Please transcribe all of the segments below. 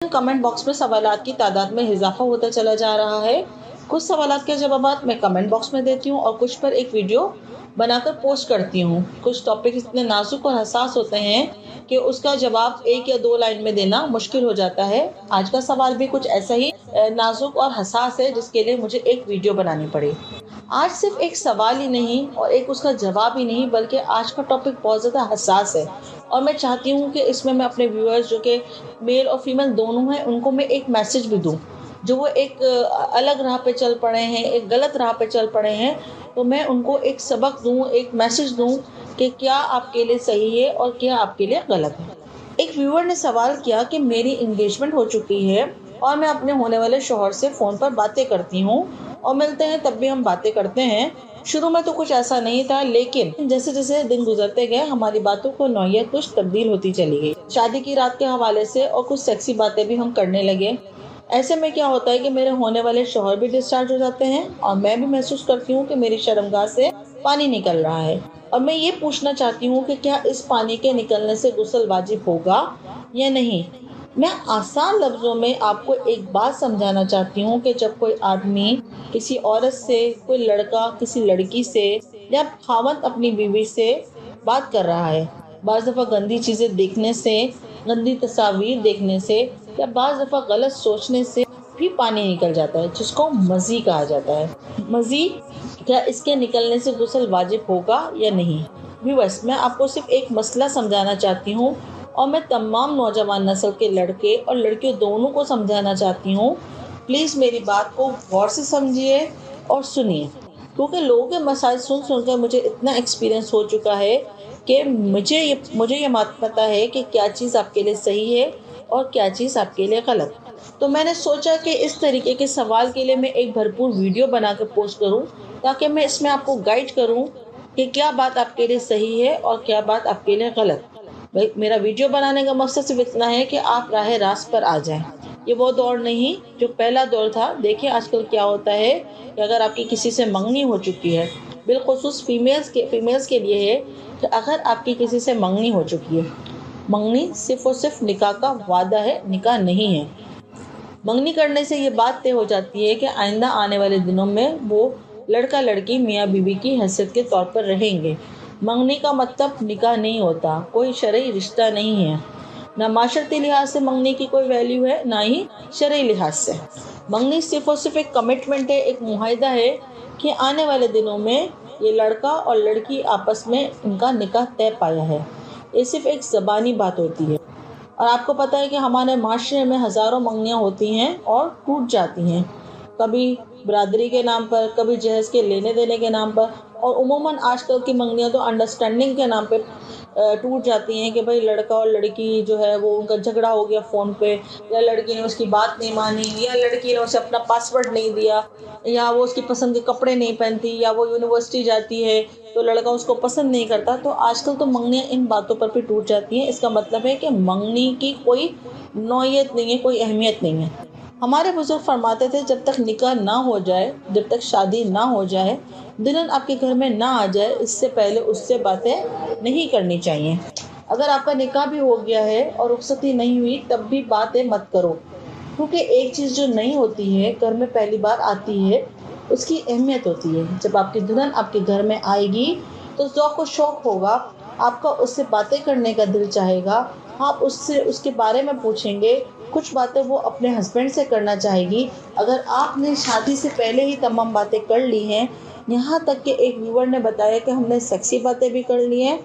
दिन comment box में सवालात की तादाद में इजाफा होता चला जा रहा है। कुछ सवालात के जवाब मैं कमेंट बॉक्स में देती हूँ और कुछ पर एक वीडियो बनाकर पोस्ट करती हूँ। कुछ टॉपिक इतने नाजुक और हसास होते हैं कि उसका जवाब 1 या 2 लाइन में देना मुश्किल हो जाता है। आज का सवाल भी कुछ ऐसा ही नाजुक और हसास है, जिसके लिए मुझे एक वीडियो बनानी पड़ी। आज सिर्फ एक सवाल ही नहीं और एक उसका जवाब ही नहीं, बल्कि आज का टॉपिक बहुत ज़्यादा हसास है और मैं चाहती हूँ कि इसमें मैं अपने व्यूअर्स, जो कि मेल और फीमेल दोनों हैं, उनको मैं एक मैसेज भी दूँ। जो वो एक अलग राह पे चल पड़े हैं, एक गलत राह पे चल पड़े हैं, तो मैं उनको एक सबक दूँ, एक मैसेज दूँ कि क्या आपके लिए सही है और क्या आपके लिए गलत है। एक व्यूअर ने सवाल किया कि मेरी इंगेजमेंट हो चुकी है और मैं अपने होने वाले शौहर से फ़ोन पर बातें करती हूँ और मिलते हैं तब भी हम बातें करते हैं। शुरू में तो कुछ ऐसा नहीं था, लेकिन जैसे जैसे दिन गुजरते गए हमारी बातों को नौयत कुछ तब्दील होती चली गई। शादी की रात के हवाले से और कुछ सेक्सी बातें भी हम करने लगे। ऐसे में क्या होता है कि मेरे होने वाले शौहर भी डिस्चार्ज हो जाते हैं और मैं भी महसूस करती हूँ कि मेरी शर्मगाह से पानी निकल रहा है और मैं ये पूछना चाहती हूँ कि क्या इस पानी के निकलने से गुस्ल वाजिब होगा या नहीं। मैं आसान लफ्ज़ों में आपको एक बात समझाना चाहती हूँ कि जब कोई आदमी किसी औरत से, कोई लड़का किसी लड़की से, या खावंद अपनी बीवी से बात कर रहा है, बाज़ दफ़ा गंदी चीज़ें देखने से, गंदी तस्वीर देखने से या बाज़ दफ़ा गलत सोचने से भी पानी निकल जाता है, जिसको मज़ी कहा जाता है। मज़ी, क्या इसके निकलने से गुस्ल वाजिब होगा या नहीं। व्यूअर्स, मैं आपको सिर्फ एक मसला समझाना चाहती हूँ और मैं तमाम नौजवान नस्ल के लड़के और लड़कियों दोनों को समझाना चाहती हूँ। प्लीज़ मेरी बात को गौर से समझिए और सुनिए, क्योंकि लोगों के मसाइल सुन सुनकर मुझे इतना एक्सपीरियंस हो चुका है कि मुझे ये पता है कि क्या चीज़ आपके लिए सही है और क्या चीज़ आपके लिए गलत। तो मैंने सोचा कि इस तरीके के सवाल के लिए मैं एक भरपूर वीडियो बना कर पोस्ट करूं, ताकि मैं इसमें आपको गाइड करूं कि क्या बात आपके लिए सही है और क्या बात आपके लिए गलत। भाई, मेरा वीडियो बनाने का मकसद सिर्फ इतना है कि आप राह रास्त पर आ जाएं। ये वो दौर नहीं जो पहला दौर था। देखिए आजकल क्या होता है कि अगर आपकी किसी से मंगनी हो चुकी है, बिलखुसूस फीमेल्स के लिए है कि अगर आपकी किसी से मंगनी हो चुकी है, मंगनी सिर्फ और सिर्फ निकाह का वादा है, निकाह नहीं है। मंगनी करने से ये बात तय हो जाती है कि आइंदा आने वाले दिनों में वो लड़का लड़की मियाँ बीवी की हैसियत के तौर पर रहेंगे। मंगनी का मतलब निकाह नहीं होता, कोई शरई रिश्ता नहीं है। ना माशरती लिहाज से मंगनी की कोई वैल्यू है, ना ही शरई लिहाज से। मंगनी सिर्फ और सिर्फ एक कमिटमेंट है, एक मुआहिदा है कि आने वाले दिनों में ये लड़का और लड़की आपस में इनका निकाह तय पाया है। ये सिर्फ एक ज़बानी बात होती है। और आपको पता है कि हमारे माशरे में हज़ारों मंगनियाँ होती हैं और टूट जाती हैं, कभी बरादरी के नाम पर, कभी जहेज़ के लेने देने के नाम पर, और उमूमन आजकल की मंगनियाँ तो अंडरस्टैंडिंग के नाम पे टूट जाती हैं कि भाई लड़का और लड़की जो है वो उनका झगड़ा हो गया फ़ोन पे, या लड़की ने उसकी बात नहीं मानी, या लड़की ने उसे अपना पासवर्ड नहीं दिया, या वो उसकी पसंद के कपड़े नहीं पहनती, या वो यूनिवर्सिटी जाती है तो लड़का उसको पसंद नहीं करता। तो आजकल तो मंगनियाँ इन बातों पर भी टूट जाती हैं। इसका मतलब है कि मंगनी की कोई नौयत नहीं है, कोई अहमियत नहीं है। हमारे बुजुर्ग फरमाते थे, जब तक निकाह ना हो जाए, जब तक शादी ना हो जाए, दुल्हन आपके घर में ना आ जाए, इससे पहले उससे बातें नहीं करनी चाहिए। अगर आपका निकाह भी हो गया है और रुखसती नहीं हुई, तब भी बातें मत करो, क्योंकि एक चीज़ जो नहीं होती है, घर में पहली बार आती है, उसकी अहमियत होती है। जब आपकी दुल्हन आपके घर में आएगी तो ज़ौक़ व शौक़ होगा, आपका उससे बातें करने का दिल चाहेगा, आप उससे उसके बारे में पूछेंगे। कुछ बातें वो अपने हस्बैंड से करना चाहेगी। अगर आपने शादी से पहले ही तमाम बातें कर ली हैं, यहाँ तक कि एक व्यूअर ने बताया कि हमने सेक्सी बातें भी कर ली हैं,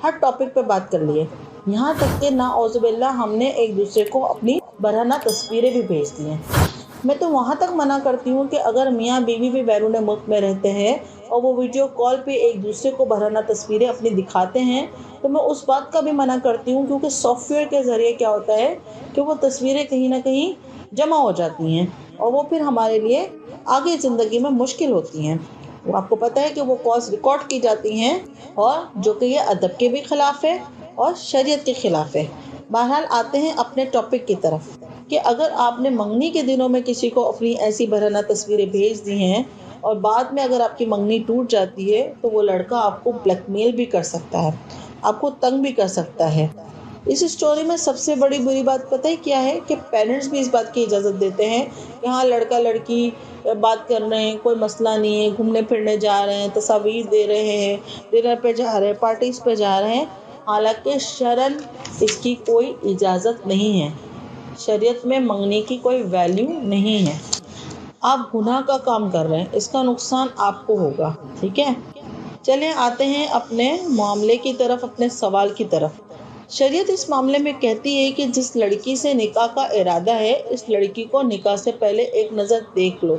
हर टॉपिक पे बात कर ली है, यहाँ तक कि नाउज़ुबिल्लाह हमने एक दूसरे को अपनी बरहना तस्वीरें भी भेज दी हैं। मैं तो वहाँ तक मना करती हूँ कि अगर मियाँ बीवी भी बैरून मुल्क में रहते हैं और वो वीडियो कॉल पे एक दूसरे को बरहना तस्वीरें अपनी दिखाते हैं, तो मैं उस बात का भी मना करती हूँ, क्योंकि सॉफ्टवेयर के ज़रिए क्या होता है कि वो तस्वीरें कहीं ना कहीं जमा हो जाती हैं और वो फिर हमारे लिए आगे ज़िंदगी में मुश्किल होती हैं। वो आपको पता है कि वो कॉल्स रिकॉर्ड की जाती हैं, और जो कि ये अदब के भी ख़िलाफ़ है और शरीयत के ख़िलाफ़ है। बहरहाल आते हैं अपने टॉपिक की तरफ कि अगर आपने मंगनी के दिनों में किसी को अपनी ऐसी बरहना तस्वीरें भेज दी हैं और बाद में अगर आपकी मंगनी टूट जाती है, तो वो लड़का आपको ब्लैकमेल भी कर सकता है, आपको तंग भी कर सकता है। इस स्टोरी में सबसे बड़ी बुरी बात पता है क्या है कि पेरेंट्स भी इस बात की इजाज़त देते हैं कि हाँ लड़का लड़की बात कर रहे हैं, कोई मसला नहीं है, घूमने फिरने जा रहे हैं, तस्वीर दे रहे हैं, डिनर पे जा रहे हैं, पार्टीज़ पे जा रहे हैं, हालांकि शरन इसकी कोई इजाज़त नहीं है। शरीयत में मंगनी की कोई वैल्यू नहीं है। आप गुनाह का काम कर रहे हैं, इसका नुकसान आपको होगा। ठीक है, चलिए आते हैं अपने मामले की तरफ, अपने सवाल की तरफ। शरीयत इस मामले में कहती है कि जिस लड़की से निकाह का इरादा है, इस लड़की को निकाह से पहले एक नज़र देख लो,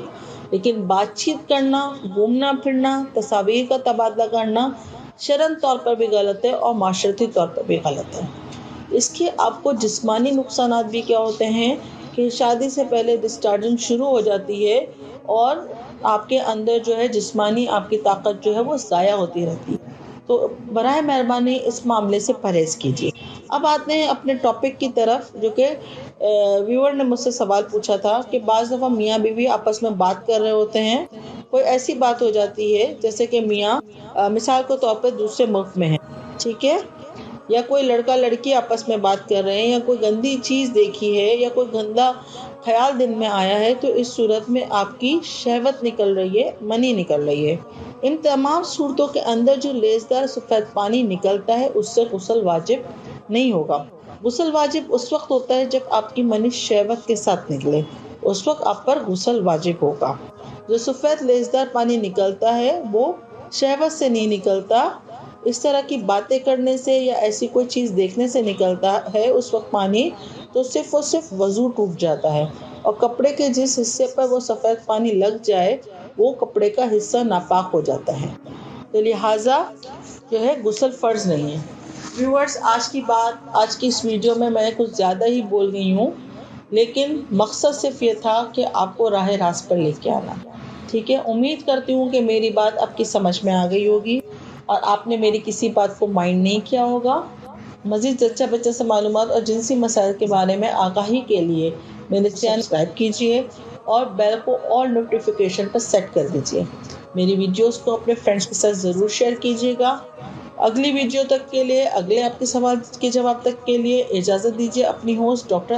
लेकिन बातचीत करना, घूमना फिरना, तस्वीर का तबादला करना शरन तौर पर भी गलत है और माशरती तौर पर भी गलत है। इसके आपको जिस्मानी नुकसानात भी क्या होते हैं कि शादी से पहले डिस्चार्जिंग शुरू हो जाती है और आपके अंदर जो है जिस्मानी आपकी ताकत जो है वो ज़ाया होती रहती है। तो बराए मेहरबानी इस मामले से परहेज़ कीजिए। अब आते हैं अपने टॉपिक की तरफ, जो कि व्यूअर ने मुझसे सवाल पूछा था कि बाज़ दफ़ा मियाँ बीवी आपस में बात कर रहे होते हैं, कोई ऐसी बात हो जाती है जैसे कि मियाँ मिसाल के तौर पर दूसरे मुल्क में है, ठीक है, या कोई लड़का लड़की आपस में बात कर रहे हैं, या कोई गंदी चीज़ देखी है, या कोई गंदा ख्याल दिन में आया है, तो इस सूरत में आपकी शहवत निकल रही है, मनी निकल रही है। इन तमाम सूरतों के अंदर जो लेज़दार सफ़ेद पानी निकलता है उससे गुस्ल वाजिब नहीं होगा। गुस्ल वाजिब उस वक्त होता है जब आपकी मनी शहवत के साथ निकले, उस वक्त आप पर गुस्ल वाजिब होगा। जो सफ़ेद लेज़दार पानी निकलता है वो शहवत से नहीं निकलता, इस तरह की बातें करने से या ऐसी कोई चीज़ देखने से निकलता है उस वक्त पानी, तो सिर्फ़ और सिर्फ वज़ू टूट जाता है और कपड़े के जिस हिस्से पर वो सफ़ेद पानी लग जाए वो कपड़े का हिस्सा नापाक हो जाता है। तो लिहाजा जो है गुस्ल फ़र्ज़ नहीं है। व्यूअर्स, आज की इस वीडियो में मैं कुछ ज़्यादा ही बोल गई हूँ, लेकिन मकसद सिर्फ ये था कि आपको राह रास्त पर लेके आना। ठीक है, उम्मीद करती हूँ कि मेरी बात आपकी समझ में आ गई होगी और आपने मेरी किसी बात को माइंड नहीं किया होगा। मज़ीद जच्चा बच्चा से मालूमात और जिनसी मसाइल के बारे में आगाही के लिए मेरे चैनल सब्सक्राइब कीजिए और बेल को ऑल नोटिफिकेशन पर सेट कर दीजिए। मेरी वीडियोस को अपने फ्रेंड्स के साथ ज़रूर शेयर कीजिएगा। अगली वीडियो तक के लिए, अगले आपके सवाल के जवाब तक के लिए इजाज़त दीजिए। अपनी होस्ट डॉक्टर